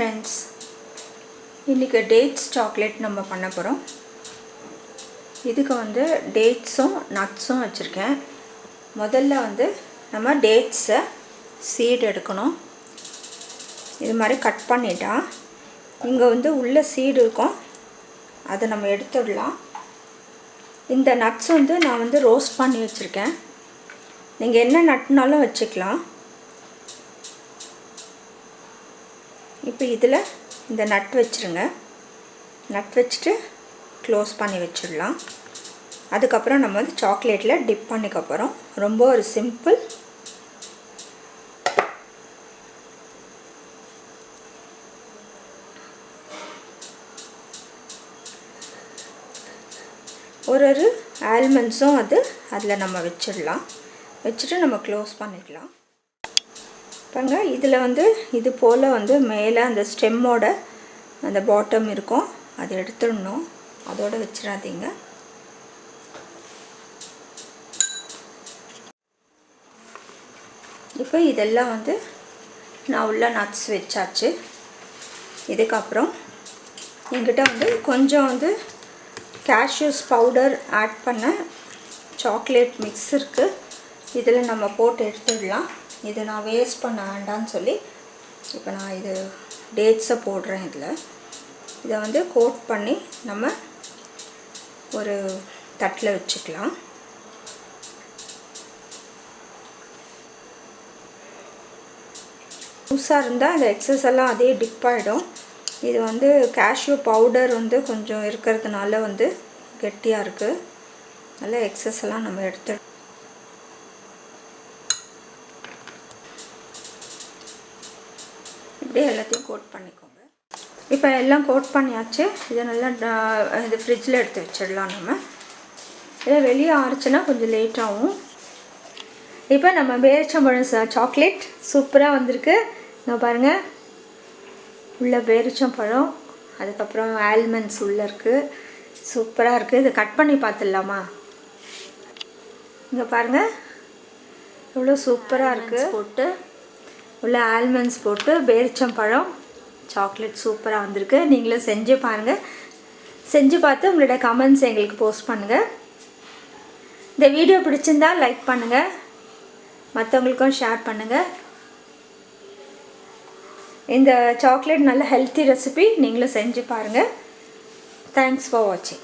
friends, இன்னைக்கு dates chocolate நம்ம பண்ண போறோம். இதுக்கு வந்து டேட்ஸும் நட்ஸும் வச்சிருக்கேன். முதல்ல வந்து நம்ம டேட்ஸை சீட் எடுக்கணும். இது மாதிரி கட் பண்ணிட்டா இங்க வந்து உள்ள சீட் இருக்கும். அதை நம்ம எடுத்துடலாம். இந்த நட்ஸ் வந்து நான் வந்து ரோஸ்ட் பண்ணி வச்சிருக்கேன். நீங்க என்ன நட்னாலும் வச்சுக்கலாம். இப்போ இதில் இந்த நட் வச்சுருங்க. நட் வச்சுட்டு க்ளோஸ் பண்ணி வச்சிடலாம். அதுக்கப்புறம் நம்ம வந்து சாக்லேட்டில் டிப் பண்ணிக்க போகிறோம். ரொம்ப ஒரு சிம்பிள். ஒரு ஆல்மண்ட்ஸும் அதில் நம்ம வச்சிடலாம். வச்சுட்டு நம்ம க்ளோஸ் பண்ணிக்கலாம். பாருங்க, இதில் வந்து இது போல் வந்து மேலே அந்த ஸ்டெம்மோட அந்த பாட்டம் இருக்கும். அதை எடுத்துடணும். அதோடு வச்சிடாதீங்க. இப்போ இதெல்லாம் வந்து நான் உள்ள நட்ஸ் வச்சாச்சு. இதுக்கப்புறம் என்கிட்ட வந்து கொஞ்சம் வந்து கேஷ்யூஸ் பவுடர் ஆட் பண்ண சாக்லேட் மிக்ஸ் இருக்குது. இதில் நம்ம போட்டு எடுத்துடலாம். இதை நான் வேஸ்ட் பண்ண வேண்டாம்னு சொல்லி இப்போ நான் இது டேட்ஸை போடுறேன். இதை வந்து கோட் பண்ணி நம்ம ஒரு தட்டில் வச்சுக்கலாம். லூஸாக இருந்தால் அந்த எக்ஸஸ் எல்லாம் அதே டிப் ஆகிடும். இது வந்து கேஷ்யூ பவுடர் வந்து கொஞ்சம் இருக்கிறதுனால வந்து கெட்டியாக இருக்குது. நல்லா எக்ஸஸ் எல்லாம் நம்ம எடுத்து இப்படியே எல்லாத்தையும் கோட் பண்ணிக்கோங்க. இப்போ எல்லாம் கோட் பண்ணியாச்சு. இதை நல்லா இது ஃப்ரிட்ஜில் எடுத்து வச்சிடலாம். நம்ம இதை வெளியே ஆறுச்சுன்னா கொஞ்சம் லேட் ஆகும். இப்போ நம்ம பேரிச்சம்பழம் சாக்லேட் சூப்பராக வந்திருக்கு. நான் பாருங்கள், உள்ள பேரிச்சம்பழம், அதுக்கப்புறம் ஆல்மண்ட்ஸ் உள்ளே இருக்குது. சூப்பராக இருக்குது. இதை கட் பண்ணி பார்த்துடலாமா? இங்கே பாருங்கள், எவ்வளோ சூப்பராக இருக்குது. போட்டு உள்ள ஆல்மண்ட்ஸ் போட்டு பேரிச்சம்பழம் சாக்லேட் சூப்பராக வந்திருக்கு. நீங்களும் செஞ்சு பாருங்கள். செஞ்சு பார்த்து உங்களோட கமெண்ட்ஸ் எங்களுக்கு போஸ்ட் பண்ணுங்கள். இந்த வீடியோ பிடிச்சிருந்தா லைக் பண்ணுங்கள், மற்றவங்களுக்கும் ஷேர் பண்ணுங்கள். இந்த சாக்லேட் நல்ல ஹெல்த்தி ரெசிபி. நீங்களும் செஞ்சு பாருங்கள். தேங்க்ஸ் ஃபார் வாட்சிங்.